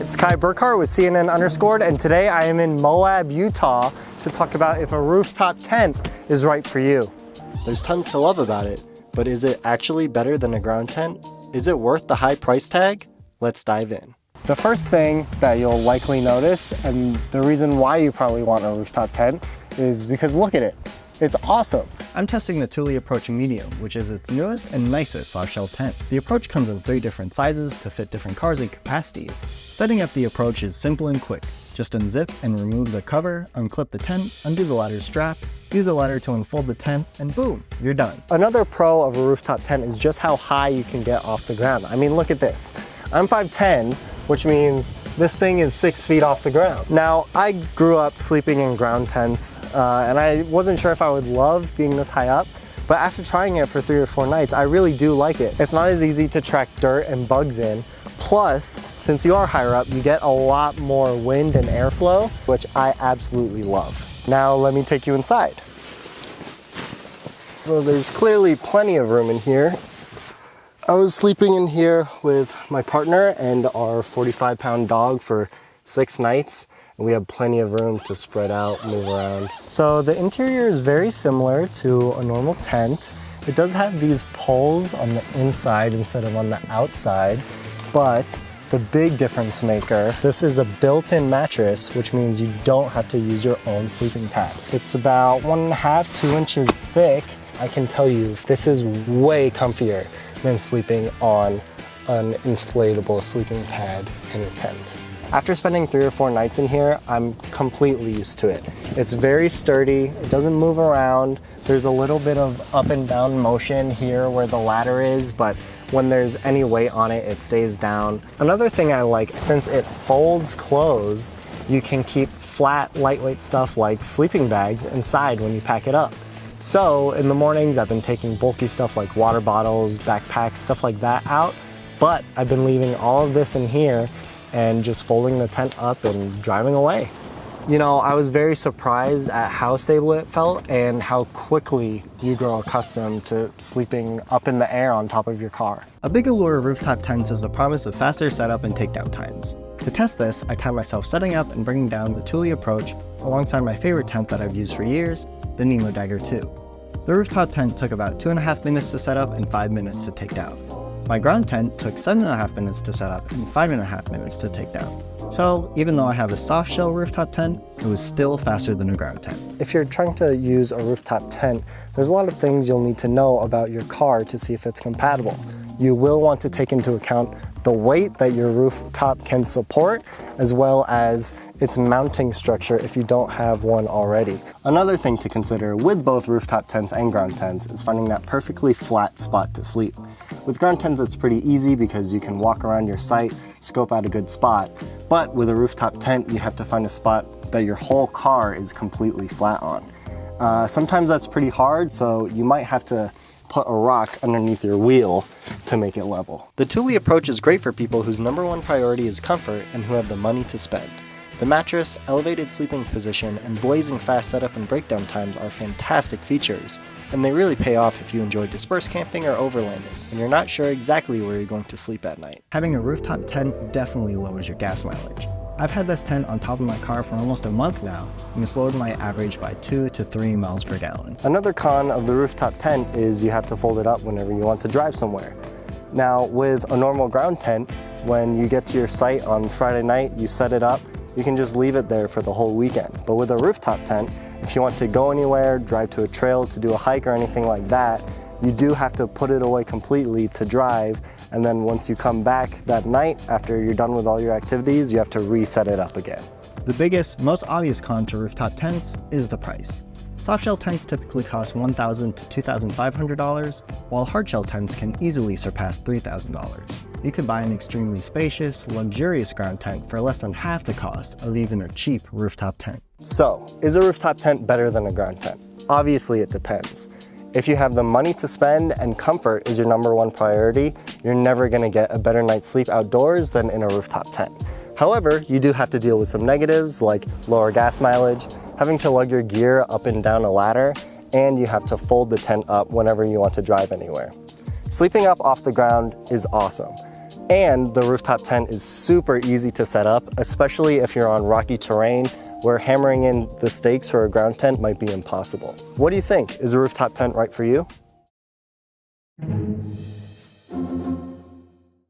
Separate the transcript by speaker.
Speaker 1: It's Kai Burkhart with CNN Underscored, and today I am in Moab, Utah to talk about if a rooftop tent is right for you. There's tons to love about it, but is it actually better than a ground tent? Is it worth the high price tag? Let's dive in. The first thing that you'll likely notice, and the reason why you probably want a rooftop tent, is because look at it. It's awesome.
Speaker 2: I'm testing the Thule Approach Medium, which is its newest and nicest softshell tent. The Approach comes in 3 different sizes to fit different cars and capacities. Setting up the Approach is simple and quick. Just unzip and remove the cover, unclip the tent, undo the ladder strap, use a ladder to unfold the tent, and boom, you're done.
Speaker 1: Another pro of a rooftop tent is just how high you can get off the ground. I mean, look at this. I'm 5'10", which means this thing is 6 feet off the ground. Now, I grew up sleeping in ground tents, and I wasn't sure if I would love being this high up, but after trying it for 3 or 4 nights, I really do like it. It's not as easy to track dirt and bugs in. Plus, since you are higher up, you get a lot more wind and airflow, which I absolutely love. Now, let me take you inside. So there's clearly plenty of room in here. I was sleeping in here with my partner and our 45-pound dog for 6 nights, and we have plenty of room to spread out, move around. So the interior is very similar to a normal tent. It does have these poles on the inside instead of on the outside, but the big difference maker, this is a built-in mattress, which means you don't have to use your own sleeping pad. It's about 1.5 to 2 inches thick. I can tell you, this is way comfier than sleeping on an inflatable sleeping pad in a tent. After spending 3 or 4 nights in here, I'm completely used to it. It's very sturdy, it doesn't move around. There's a little bit of up and down motion here where the ladder is, but when there's any weight on it, it stays down. Another thing I like, since it folds closed, you can keep flat, lightweight stuff like sleeping bags inside when you pack it up. So in the mornings, I've been taking bulky stuff like water bottles, backpacks, stuff like that out, but I've been leaving all of this in here and just folding the tent up and driving away. You know, I was very surprised at how stable it felt and how quickly you grow accustomed to sleeping up in the air on top of your car.
Speaker 2: A big allure of rooftop tents is the promise of faster setup and takedown times. To test this, I timed myself setting up and bringing down the Thule Approach alongside my favorite tent that I've used for years, the Nemo Dagger 2. The rooftop tent took about 2.5 minutes to set up and 5 minutes to take down. My ground tent took 7.5 minutes to set up and 5.5 minutes to take down. So even though I have a soft shell rooftop tent, it was still faster than a ground tent.
Speaker 1: If you're trying to use a rooftop tent, there's a lot of things you'll need to know about your car to see if it's compatible. You will want to take into account the weight that your rooftop can support, as well as its mounting structure if you don't have one already. Another thing to consider with both rooftop tents and ground tents is finding that perfectly flat spot to sleep. With ground tents, it's pretty easy because you can walk around your site, scope out a good spot, but with a rooftop tent, you have to find a spot that your whole car is completely flat on. Sometimes that's pretty hard, so you might have to put a rock underneath your wheel to make it level. The Thule Approach is great for people whose #1 priority is comfort and who have the money to spend. The mattress, elevated sleeping position, and blazing fast setup and breakdown times are fantastic features, and they really pay off if you enjoy dispersed camping or overlanding, and you're not sure exactly where you're going to sleep at night.
Speaker 2: Having a rooftop tent definitely lowers your gas mileage. I've had this tent on top of my car for almost a month now, and it's lowered my average by 2 to 3 miles per gallon.
Speaker 1: Another con of the rooftop tent is you have to fold it up whenever you want to drive somewhere. Now, with a normal ground tent, when you get to your site on Friday night, you set it up, you can just leave it there for the whole weekend. But with a rooftop tent, if you want to go anywhere, drive to a trail, to do a hike or anything like that, you do have to put it away completely to drive, and then once you come back that night, after you're done with all your activities, you have to reset it up again.
Speaker 2: The biggest, most obvious con to rooftop tents is the price. Softshell tents typically cost $1,000 to $2,500, while hardshell tents can easily surpass $3,000. You could buy an extremely spacious, luxurious ground tent for less than half the cost of even a cheap rooftop tent.
Speaker 1: So, is a rooftop tent better than a ground tent? Obviously, it depends. If you have the money to spend and comfort is your #1 priority, you're never going to get a better night's sleep outdoors than in a rooftop tent. However, you do have to deal with some negatives like lower gas mileage, having to lug your gear up and down a ladder, and you have to fold the tent up whenever you want to drive anywhere. Sleeping up off the ground is awesome. And the rooftop tent is super easy to set up, especially if you're on rocky terrain where hammering in the stakes for a ground tent might be impossible. What do you think? Is a rooftop tent right for you?